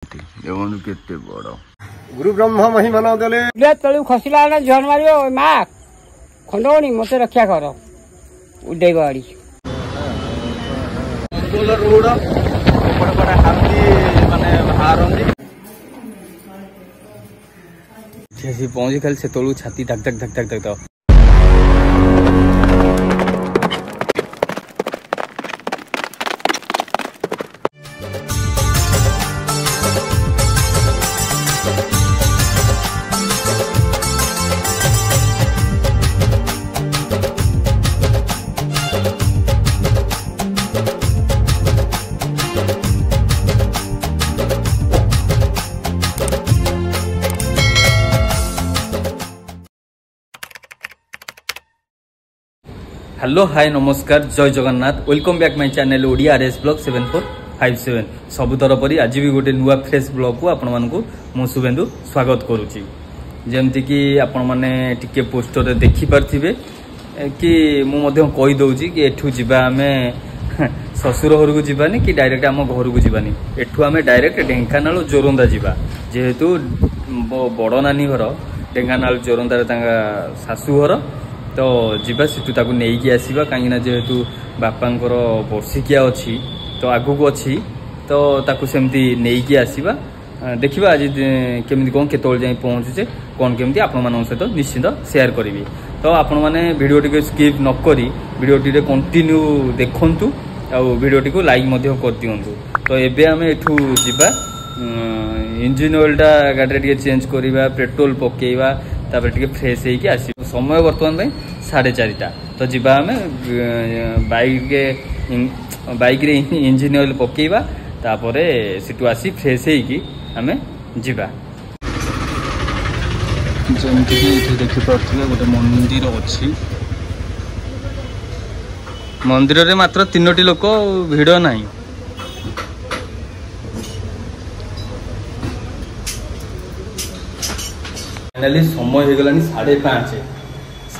देखो केते बड़ गुरु ब्रह्मा महिमा न देले तलू खसला ना झन मारियो मा खंडोनी मते रक्षा कर उडे गाड़ी अंगोल रोड बड़ बड़ हाथी माने हारंदी जैसे पहुंची खाली से तलू छाती धक धक धक धक धक हेलो हाय नमस्कार जय Jagannath welcome back my channel Odia RS blog 7457 सबुतर परी आज भी गोटे नुआ फ्रेश ब्लॉग को आपण मानकु मु शुभेंदु स्वागत करूची जेमति कि आपण माने टिके पोस्टर रे देखि परथिबे कि मु मध्य कहि दउची कि एठू जिबा हमें ससुर घर को जीवानी कि डायरेक्ट आम घर को जीवानी एठू आमे डायरेक्ट ढेंकानाल जोरंदा जीवा जेहेतु बड़ नानी घर ढेंकानाल जोरंदा तांगा सासू घर तो जीवा सेठू ताकू नेइकी आसीबा काईना जेहेतु बापांकर वर्षिकिया अछि तो आगु को अछि तो ताकू सेमती नेइकी आसीबा देखिबा आज केमिति कोन केतोल जाई पहुंचुचे कोन केमिति आपण मानन सहित निश्चित शेयर करबी तो आपण माने वीडियो टिके स्किप न करी वीडियो टिके कंटिन्यू देखंतु आ वीडियो टिको लाइक मध्य कर दियंतु तो एबे हमें एठू जीवा इंजिन ऑयल टा गाड़ी टिके चेंज करबा पेट्रोल पकेइबा तापर टिके फ्रेश हेकी आसी समय वर्तमान में 4:30 तो जीवा हमें बाइक रे इंजिन ऑयल पकेइबा तापरे सिटु आसी फ्रेश हेकी हमें जीवा जमति कि इथे देखि पड़थिबे गोटे मंदिर अछि मंदिर रे मात्र 3टी लोक भिड़ नाही फाइनली समय हो गलानी 5:30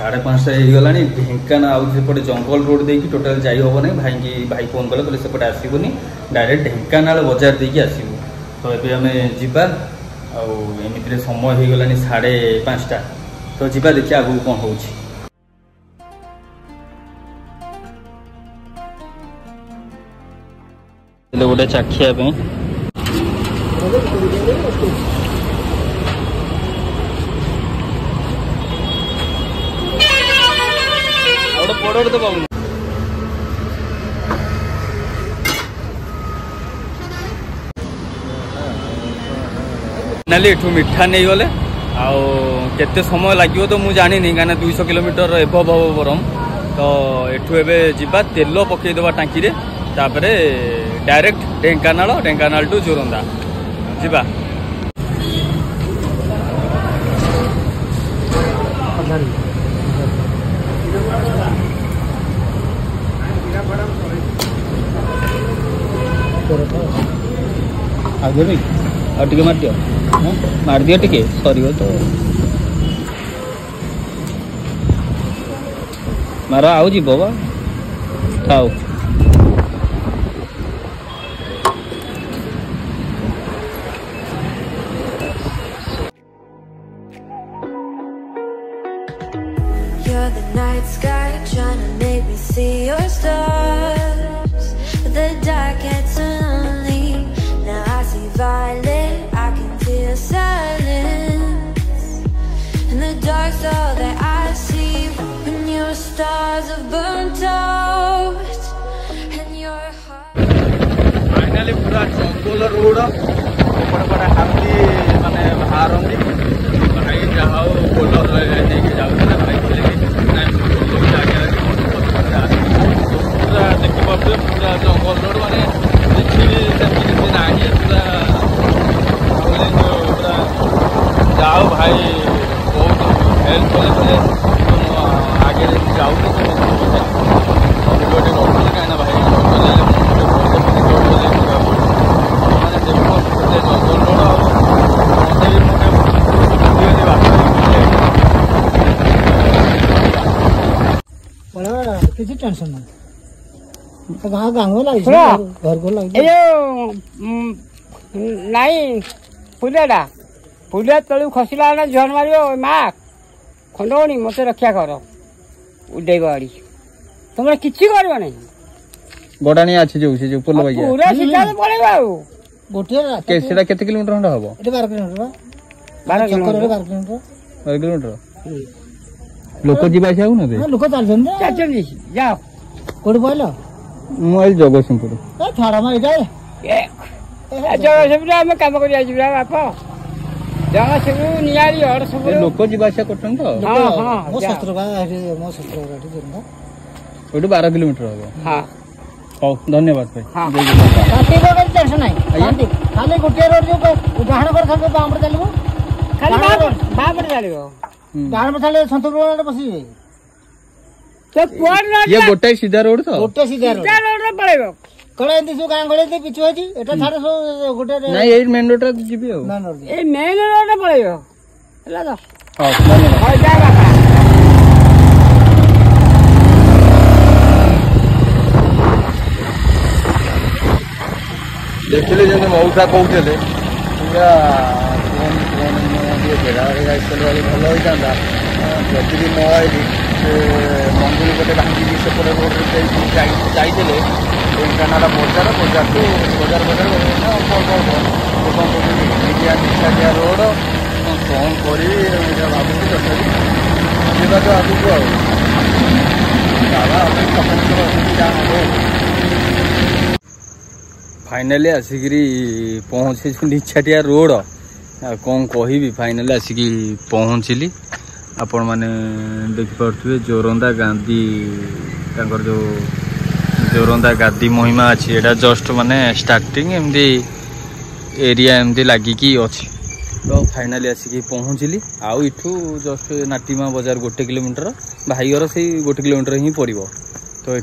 होगलानी ढेंकाना आउटे जंगल रोड देकी टोटाल जाई होबो नै भाई फोन कले सेपटे आसबुनी डायरेक्ट ढेंकानाल बाजार देकी आसबू तो एबे हमें जीवा आमित समय हो गलानी 5:30 तो जीवा देखिए आगु कौन होउछि गोटे चाखिया नाली एठू मिठा नहीं गले केते समय लगे तो मुझे जानी कहीं 200 किलोमीटर एभव हम बरम तो एठू एबे जीवा तेल पकईदेवा टांकी रे तापरे डायरेक्ट ढेंकानाल टू जोरंदा जीवा आगे भाई और टिके मार दियो टिके सरी तो मार आउ जी बाबा थाओ You're the night sky trying to make me see your stars, but the dark gets so lonely. Now I see violet, I can feel silence, and the dark's all that I see. When your stars are burnt out, and your heart. Finally, पूरा जंगल road बड़ बड़ हाथी माने हारंदी भाई जाओ bowler लेके जाओ भाई पूरा देखि पाबे पूरा जंगल रोड माने देखि सेमति नाही पूरा पूरा जाओ भाई बहुत हेल्प करे आगे जाओ तो गोटे रोड काना भाई किसी टेंशन नहीं तो गाँव लगे घर को लगे ନାଇଁ ଫୁଲିଆଟା ଫୁଲିଆ ତଳୁ ଖସିଲା ବେଳେ ଝଡ଼ ମାରିବ ମା ଖଣ୍ଡଗଣି ମୋତେ ରକ୍ଷା କର ଉଡେଇବ ଆଡି ତମେ କିଛି କରିବ ନାହିଁ ଗଡାଣି ଅଛି ଯୋଉ ସେ ଯୋଉ ପୋଲ ବାଗିଆ ପୁରା ସିଧାରେ ପଳେଇବ ଆଉ ଗୋଟିଏ ସେଟା କେତେ କିଲୋମିଟର ଖଣ୍ଡେ ହବ? ଏଠି 12 କିଲୋମିଟର 12 କିଲୋମିଟର ଲୋକ ଯିବା ଆସିବା ହଉନାହାନ୍ତି? ଲୋକ ଚାଲିଛନ୍ତି ଯାଅ କୋଉଠି ପଇଲ? ମୁଁ ଏଇ ଜଗତସିଂହପୁର ଜଗତସିଂହପୁର ଆମେ କାମ କରି ଆସିବୁ ବାପ ଜଗତସିଂହପୁର ନିଆଳି ସବୁ ଲୋକ ଯିବା ଆସିବା କରୁଛନ୍ତି ତ? ଏଇଠୁ 12 କିଲୋମିଟର ହବ। ହଁ ହଉ ଧନ୍ୟବାଦ ଭାଇ। ଟେନସନ ନାହିଁ ଖାଲି ଗୋଟିଏ ରୋଡ ଯୋଉ ଡାହାଣ କରି ବାମରେ ଚାଲିବ ଖାଲି ବାମରେ ଚାଲିବ ଡାହାଣ ପଟେ ଚାଲିଲେ ସନ୍ତପୁର ବସିଯିବେ ଗୋଟାଏ ସିଧା ରୋଡ ତ ଗୋଟେ ସିଧା ରୋଡରେ ପଳେଇବ କଣ ଏମିତି ସବୁ ଗାଁ ଗଳି ପିଛୁ ଅଛି ଏଟା ଛାଡ ସବୁ ଗୋଟେ ନାଇଁ ଏଇ ମେନ୍ ରୋଡରେ ଯିବି ଆଉ ଏଇ ମେନ୍ ରୋଡରେ ପଳେଇବ ହେଲା ତ ହଉ ଧନ୍ୟବାଦ। ହଉ ଯା ବାପା ଦେଖିଲେ ଯେମିତି ମଉସା କହୁଥିଲେ ପୁରା ଭଲ ହେଇଥାନ୍ତା ଯଦି ବି ନ ଆଇଲି ସେ ମନ୍ଦିର ଗୋଟେ ଭାଙ୍ଗିକି ସେପଟେ ରୋଡ଼ରେ ଯାଇଥିଲେ ଢେଙ୍କାନାଳ ବଜାରଠୁ ବଜାର ନିଛାଟିଆ ରୋଡ଼ କ'ଣ କରିବି ଏଇଟା ଭାବୁଛି ତଥାପି ଯିବା ତ ଆଗକୁ ଆଉ ଯାହା ହବ। फाइनाली आसिकी पहुँचे निछाटिया रोड कौन कहि फाइनाली आसिकी पहुँचली आपण मैंने देखिपे जोरंदा गांधी जो जोरंदा गादी महिमा अच्छी एटा जस्ट माने स्टार्टिंग एमती एरिया एमती लगिकी अच्छी तो फाइनाली आसिकी पहुँचली आउ इठू जस्ट नाटीमा बजार 1 किलोमीटर भाईर से 1 किलोमीटर ही पड़ो तो ये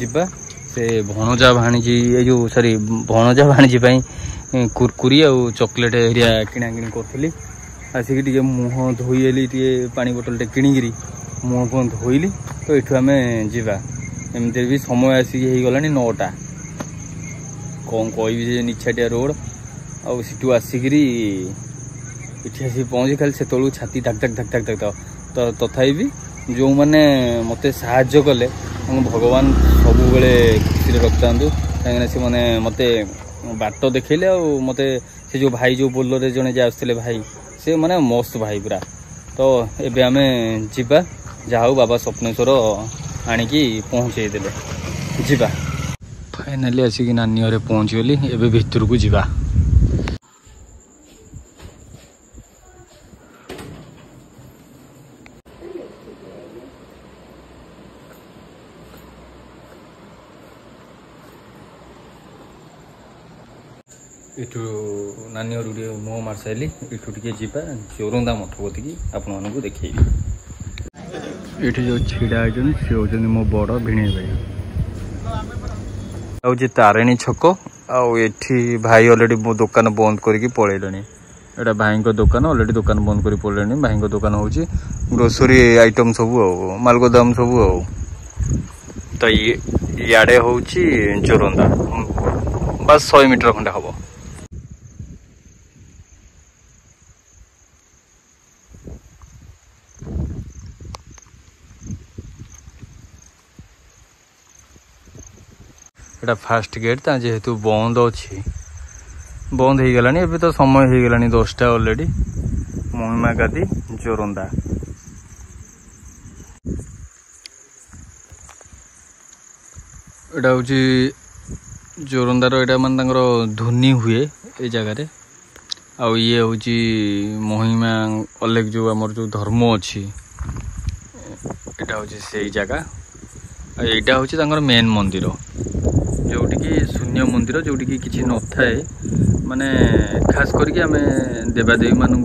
जावा से भणजा भाणीजी ये जो सॉरी भणजा भाणीजी कुरकुरी आ चॉकलेट एरिया किना किणी करी आसिक मुह धोईली पानी बोतल टे किणिकी मुह को धोईली तो ये आम जा एमती भी समय आसिक हो गला 9टा कौन कह निछाटिया रोड आठू आसिकी इठी आसिक पहुँची खाली से छाती धक धक धक धक धक तो तथापि भी जो मैंने मत साहाय्य कले भगवान सब बेले खुशी रखता कहीं से मैंने मत बाट देखले मत से जो भाई जो बोलर जड़े जाते भाई से माने मस्त भाई पूरा तो एबे आमे जीवा जाऊ बाबा स्वप्नेश्वर आणिकी पहुँचे देले जीवा फाइनाली आसिक नानी घरे पहुँच गली एबे भितर को जीवा इठू नानी मुह मार सारे इठू टे जा जोरंदा मठ कतिकी आपण मानक देखी ये जो छिड़ा सी हूँ मो बड़ भिणे भाई आउ तारिणी छक आठी भाई अलरेडी मो दुकान बंद करके पलैले एटा भाई दुकान अलरेडी दुकान बंद कर पड़े भाई दुकान हूँ ग्रोसरी आइटम सब मालगोदाम सब तो इे हूँ जोरंदा बस 100 मीटर खंडे हम एटा फास्ट गेट जेहेतु बंद अच्छी बंद हो गला एबे तो समय हो गला 10टा ऑलरेडी महिमा गादी जोरंदा एटा हूँ जोरंदार एटा मान ध्वनि हुए ए जगार आउ ये हूँ महिमा अलेख जो आमर जो धर्म अच्छी एटा हूँ से जगह यहाँ हूँ मेन मंदिर जोटिकी शून्य मंदिर जोटिकी किसी न थाए माने खास करके आम देवादेवी मानू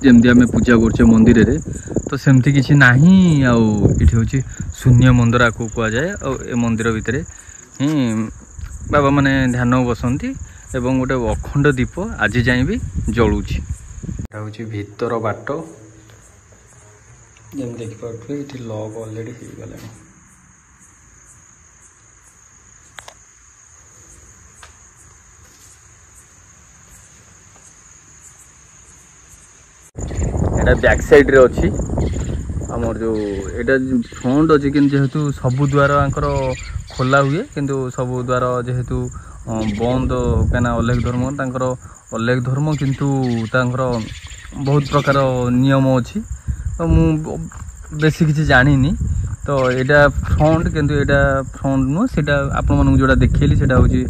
जमती आम पूजा करछे मंदिर रे तो सेमती किसी नाही आउ इठी हूँ शून्य मंदिर आपको कहुए ए मंदिर भितर ही बाबा माने ध्यान बसंती एवं गोटे अखंड दीप आज जाए भी जलुची हूँ भीतर बाट जमी देखिपे ये लॉक ऑलरेडी हो गला एटा बैक साइड रे अछि हमर जो एटा फ्रंट अछि कि जेहेतु सब द्वार आंकर खोला हुए किंतु सब द्वार जेहेतु बंद कहना अलेख धर्म तांकर अलेख धर्म किंतु तांकर बहुत प्रकार नियम अछि तो मु बेसी किछि जानिनी तो एटा फ्रंट किंतु एटा फ्रंट नो सेटा आपन मन जोडा देखैली सेटा होची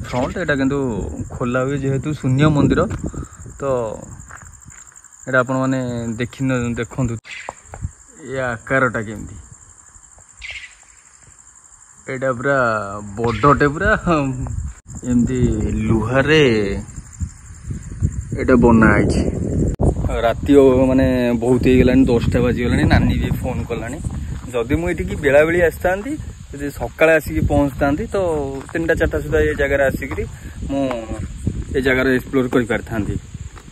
फ्रंट एटा किंतु खोला हुए जेहेतु शून्य मंदिर तो एटा आपन माने देखंतु ये आकारटा केमती एटा पूरा बड़टे पूरा एमती लुहारे एटा बना राति माने बहुत ही गलानी 10टा बाजी गलानी नानी भी फोन कलानी जदि मुझे बेला बेली आसता सकाଳେ ଆସିକି ପହଞ୍ଚିଥାନ୍ତି ତ 3ଟା 4ଟା ସୁଦ୍ଧା ଏ ଜାଗାରେ ଆସିକିରି ମୁଁ ଏ ଜାଗାରେ ଏକ୍ସପ୍ଲୋର କରିପାରିଥାନ୍ତି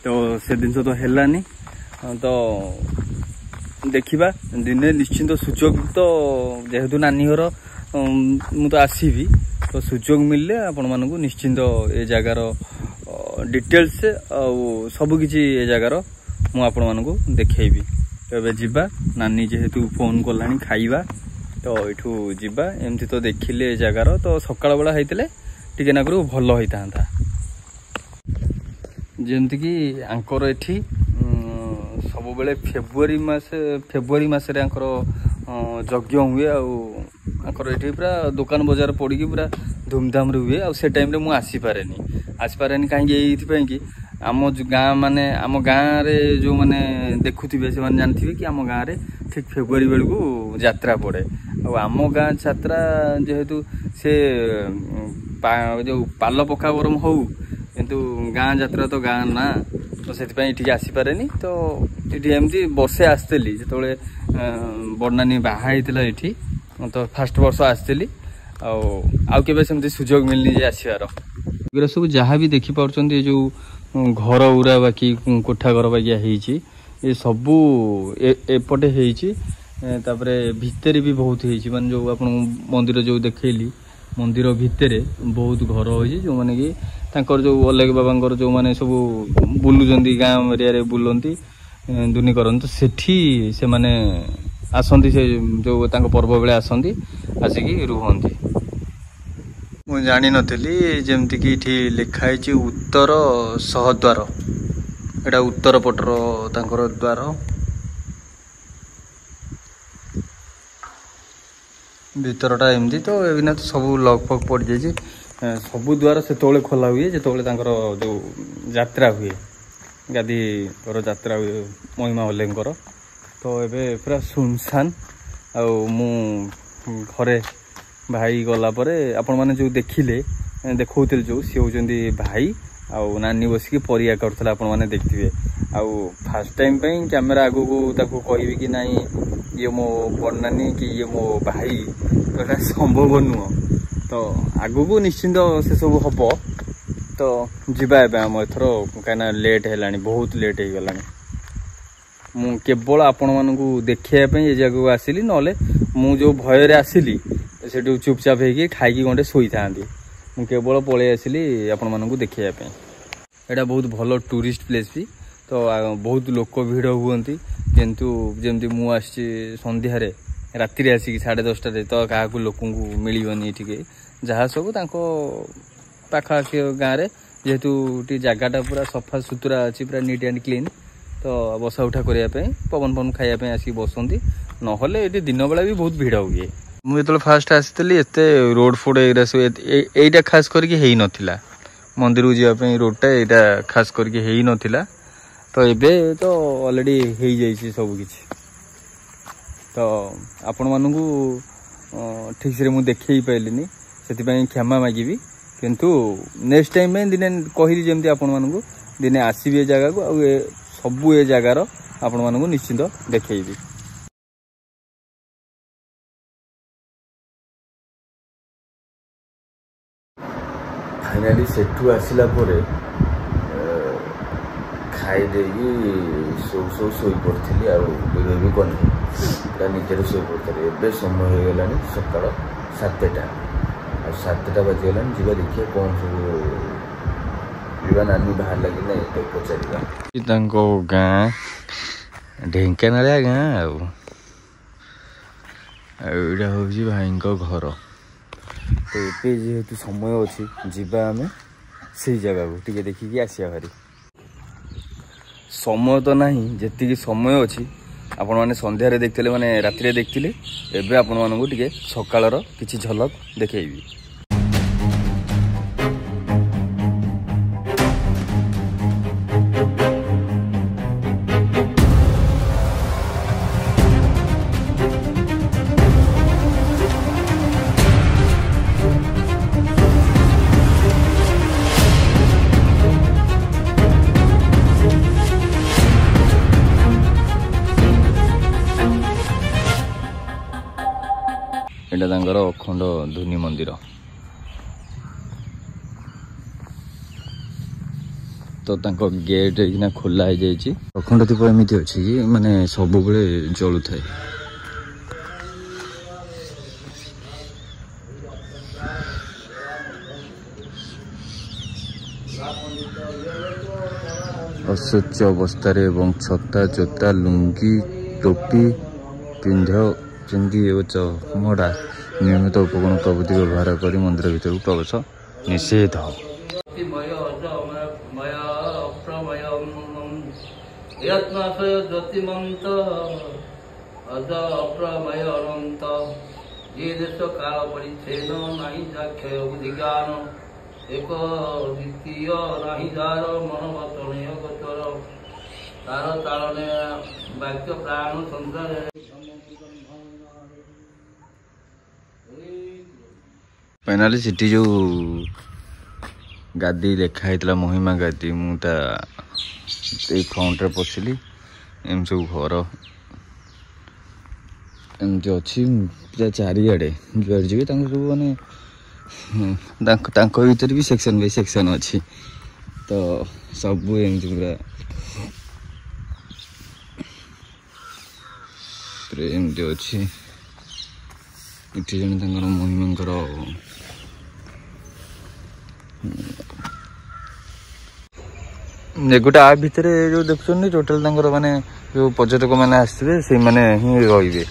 ତ ସେ ଜିନିଷ ତ ହେଲାନି ତ ଦେଖିବା ଦିନେ ନିଶ୍ଚିନ୍ତ ସୁଯୋଗ ତ ଯେହେତୁ ନାନୀ ଘର ମୁଁ ତ ଆସିବି ତ ସୁଯୋଗ ମିଳିଲେ ଆପଣମାନଙ୍କୁ ନିଶ୍ଚିନ୍ତ ଏ ଜାଗାର ଡିଟେଲ୍ସ ଆଉ ସବୁ କିଛି ଏ ଜାଗାର ମୁଁ ଆପଣମାନଙ୍କୁ ଦେଖେଇବି ଏବେ ଯିବା ନାନୀ ଯେହେତୁ ଫୋନ କଲାଣି ଖାଇବା तो यू जीवा एमती तो देखिले जगार तो सकाळ बेला होइतले टिके नाकरू भल होइता जेमती कि आंकर एठी सब बेले फेब्रुआरी मासरे आंकर यज्ञ हुए आंकर एठी पूरा दुकान बाजार पड़ी पूरा धूमधाम रे हुए आ से टाइम रे मु आसी पारेनी कहीं कि आम गाँ माने आम गाँ रे जो माने देखुथिबे से माने जानथिबे कि आम गाँ रे ठीक फेब्रुआरी बेलू यात्रा पड़े आम गाँ छात्रा जेहेतु से जो पाल पका बरम हो किंतु गाँ यात्रा तो गाँ ना तो से आसी पारेनी तो ये एमती बर्षे आसती जो बड़नानी बाहा ये तो फास्ट वर्ष आसती आउ केबे सेमती सुजोग मिलनी जे आसीबार एगुरा सब जहाँ भी देखि पाउछन्ती जो घर उरा बाकी कोठा घर बाकी होइछि ये सबू एपटे होइछि तापरे भितर भी बहुत होइछि माने जो आपन मंदिर जो देखैली मंदिर भितर बहुत घर होइछि जो माने कि तांकर जो अलेख बाबांकर जो माने सब बुलुजंती गाँव एरिया रे बुलंती दुनी करन तो सेठी से माने आसंती से जो तांको पर्व बेले आसंती आसिकी रुहंती मु जानी नथली जेमती कि इठी लिखाई छि उत्तर सहद्वार एटा उत्तर पटर तांकर द्वार भीतरटा एमती तो एबिना तो सब लक फक पड़ जाइए सबू द्वार से खोला हुए जो जो यात्रा हुए गादी यात्रा हुए महिमा हलेंकर तो एबे पूरा सुनसान मु घरे भाई गला परे आपण माने जो देखिले देखौतिल जो सी होचंदी भाई आउ नानी बसिकी परिया करथला आपण माने देखथिबे आउ फर्स्ट टाइम पे कैमरा आगु को ताको कहबी कि नाही ये मो बड़नानी कि ये मो भाई तो संभव नुह तो आगु को निश्चिंत से सब हबो तो जिबा एबे हम एथरो काना लेट हेलानी बहुत लेट हे गलानी मु केवल आपण मानकू देखिया पे ए जगह को आसिली नले मु जो भय रे आसिली सेठू चुपचाप हे खाई गंडे सोई थांदी मु केवल पळे आसिली आपण मानकू देखिया पे एटा बहुत भलो टूरिस्ट प्लेस भी तो बहुत लोक भिड़ हुअंती किंतु जेमती मु आसी संध्या रे राति रे आसी 10:30 रे तो काहाकू लोकंकू मिलिबनी ठीक जहाँ सब तांको पाखा गाँ रे जेहेतु टी जगहटा पूरा सफा सुतरा अच्छी पूरा नीट एंड क्लीन तो बसा उठा करने पवन पवन खाया आसिक बसती नहले ये दिन बेला भी बहुत भिड़ हुए मुझे फास्ट आसती एत रोड फोड एरा सब यहीटा खास करके नथिला मंदिर को जावाई रोडटा यहाँ खास करके नथिला तो एबे तो ऑलरेडी हो जाइए सब किछि तो आपण मानू ठीक से मुझे देखे पाइलिनी से क्षमा मागिबी किंतु नेक्स्ट टाइम में दिने कहली जमती आपण मानू दिने आसबे जगह को सबू ए जगार आपण मानू निश्चिंत देखेबी फाइनाली सेठू आसला खाईदे शोई पड़ी आगे भी कनी पूरा निजे शोई पड़ी एवं समय हो गला सका 7टा आ 7टा बाजीगला जी देखिए कौन सब नानी बाहर लगे ना पचार गाँ ढेंकानालिया गाँ आईटा हूँ भाई घर। तो ये जेहेतु समय अच्छी जीवा आम से जगह को टे देखिकी आसिया भारी समय तो नहीं जी समय अच्छी आपण मैंने संध्यारे देखते माने राति देखते एवं आपण मानक टे सकाळर किछि झलक देखैबी। एटा तांकर अखंड धुनी मंदिर। तो तांको गेट ना खोला हो जाए अखंड दीप एमती अच्छी कि माने सब बेले जलु थाए। असुच अवस्था एवं छता जोता लुंगी टोपी पिंधी चमड़ा नियमित उपकरण प्रभृति व्यवहार कर मंदिर भीतर प्रवेश निषेध। एक द्वितीय नहीं जार मनोवतनीय गोचर तार तालने वाक्य प्राण संसार फाइनाली सिटी जो गादी लिखाई महिमा गादी मुझे फ्रंट रे पशिली एम सब घर एमती अच्छी पूरा चारिआडे जुआड़ जी सब माने भीतर भी सेक्शन बाय सेक्शन अच्छी। तो सब एमती पूरा एमती अच्छी इठी जन महिमांकर गोटे आ भितर जो देखुन टोटाल माने जो पर्यटक मैंने आसवे से माने ही रही।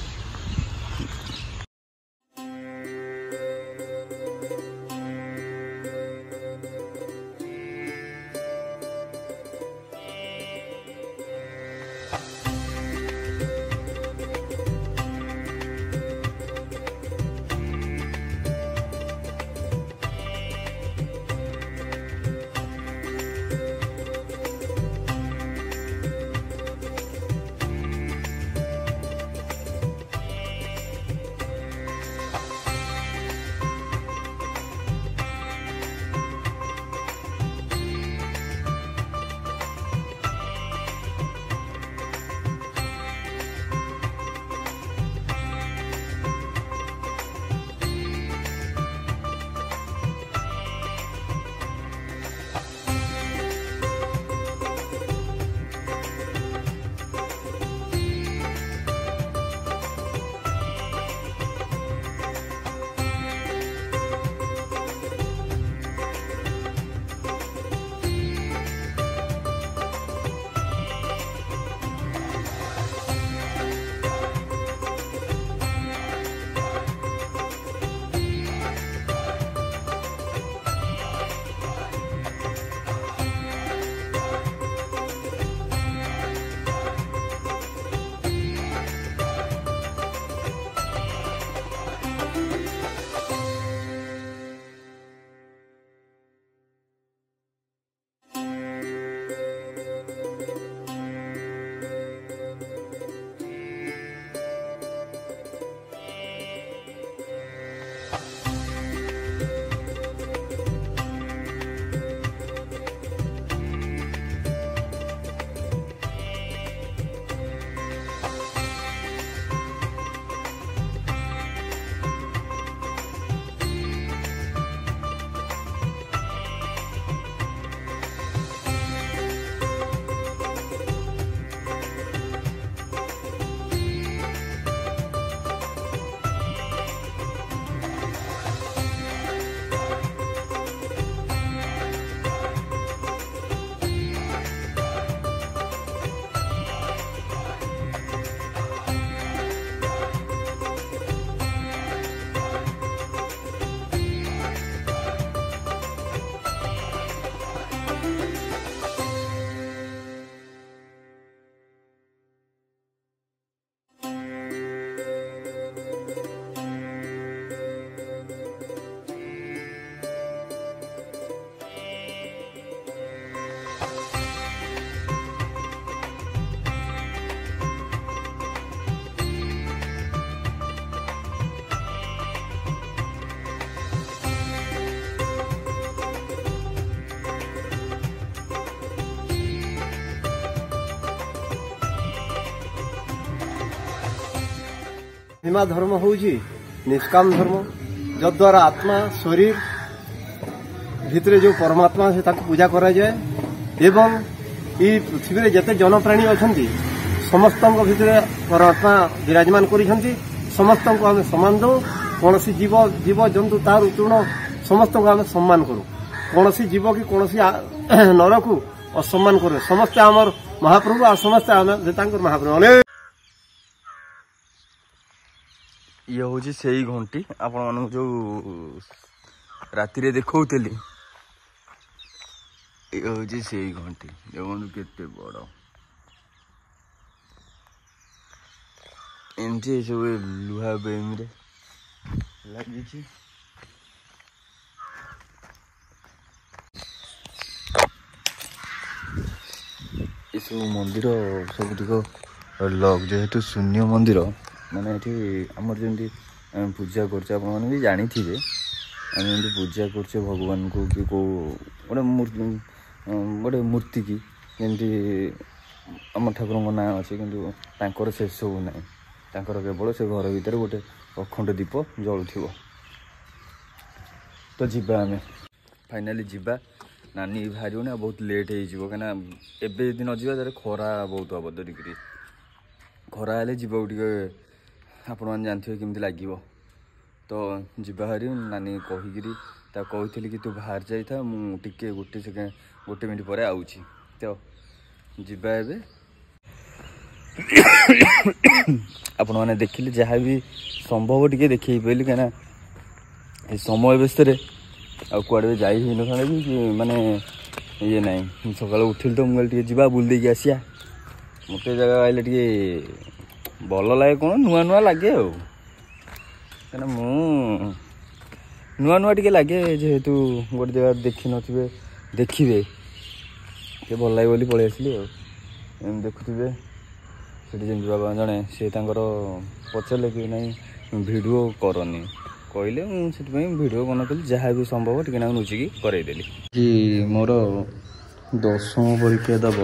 महिमा धर्म होउची निष्काम धर्म जद्वारा आत्मा शरीर भितरे जो परमात्मा से ताको पूजा करा जाए एवं ई पृथ्वी रे जते जनप्राणी अछंती समस्तଙ୍କ ଭିତରେ परमात्मा विराजमान करिसंती समस्तଙ୍କୁ ଆମେ ସମ୍ମାନ ଦଉ कोनोसी जीव जीव जंतु तार तृण समस्त को आम सम्मान करूँ कोनोसी जीव की कोनोसी नर को असम्मान करूँ समस्ते आमर महाप्रभु आ समस्ते आम महाप्रभु ये हूँ से घंटी आपण मान जो राति देखौली ये हूँ से घंटी देखो केते बड़ एमती सब लुहा बेम लगी ये सब मंदिर सबुतिक लग जेहेतु शून्य मंदिर माने आमर जमी पूजा कर भी जानी थे आम पूजा कर भगवान को कि कौ गोटे मूर्ति की जमी आम ठाकुर ना अच्छे कि से सब ना केवल से घर भीतर गोटे अखंड दीप जलुव तो जीवा आम फाइनाली जीवा नानी बाहर बहुत लेट हो कहीं एवं न जा खरा बहुत हम धरिकी खरा हेल्ले जीवाक आपण मैंने जानते केमती लगे तो जीवा हारी नानी कहीकि कही कि तू बाहर जाइथा मुझे गोटे सेकेंड गोटे मिनट पर आउची तो जीवा एबे आपण मैंने देखिले जहाँ भी संभव टे देखे पाइली कहीं समय व्यस्त कुआड़े जाई न भी माने ये ना सकाल उठिल तो मुझे जा बुल देकी आसिया मत जगह आइले टे भल लगे कौन नुआ नुआ लगे कहीं नुआ नुआ टे लगे जेहेतु गोटे जगह देखी नथिबे देखिए भल लगे बोली पलि आसली देखुवे से जमी बाबा जड़े सी पचारे कि ना भिडियो करनी कहले मुझे भिडियो बनाती जहाँ भी संभव टे लुचिकी करदेली कि मोर 10वीं परीक्षा दब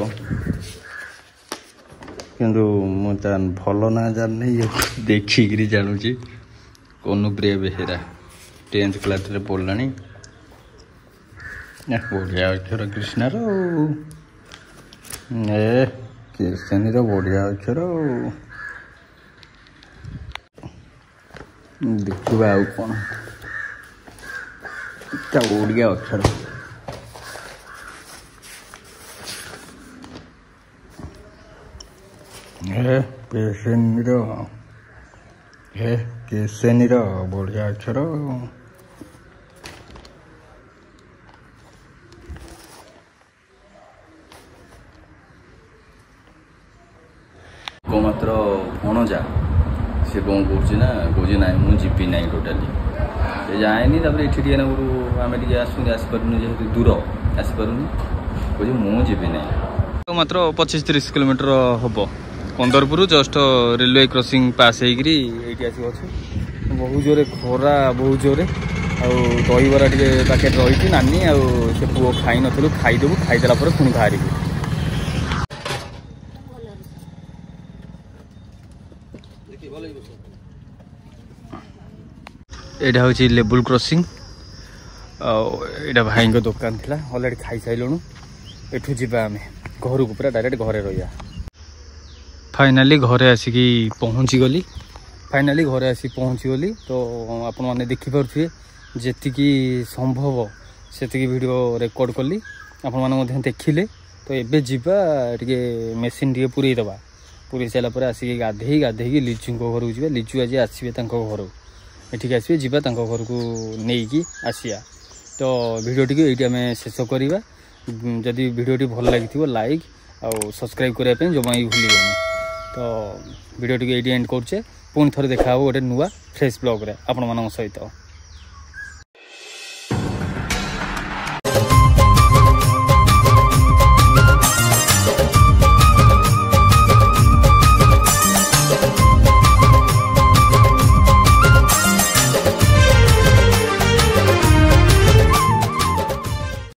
किंतु मुझे भल ना जानी देखिकी जानूची कनुप्रिया बेहेरा 10th क्लास पढ़ला बढ़िया अक्षर कृष्णार कृष्णानी बढ़िया अक्षर देखा आउ कौन बढ़िया अक्षर केसेनीर बढ़िया अक्षर मात्र भणजा सी कौन कौना कौन ना मुझे ना टोटाली से जाएनि ये आम टे आसपारूँ जेहतु दूर आसपारूँ कहे मुझे ना मात्र 25-30 किलोमीटर हम पंदरपुर जस्ट रेलवे क्रॉसिंग पास होगी अच्छे बहुत जोरे खरा बहुत जोरे आईबरा टे पैकेट रही नानी से पुओ खाई नु खाईदेबू खाईदेला पुणी बाहर यहाँ हूँ लेवल क्रॉसिंग आटा भाई दुकान थी अलरेडी खाई सारूँ एठू जा आम घर को पूरा डायरेक्ट घरे रहा फाइनाली घरे आसिकी पहुँची गली तो आपण मैंने देखिपे जी संभव से वीडियो रेकर्ड कली आपण मैंने देखिले तो एबे जीवा टे मेसीन टे पूरे दबा पूरे सारापर आसिक गाधे लिचु घर को लिचु आज आसवे घर एठिक आसवे जीवा घर को नहीं आसिया तो वीडियो टी ये आम शेष करवा जदि वीडियो भल लगी लाइक आउ सब्सक्राइब करने जमा भी भूल तो वीडियो टी ये एंड करुचे पुणी थे देखा गोटे नुआ फ्रेश ब्लॉग रे आपण मान सहित।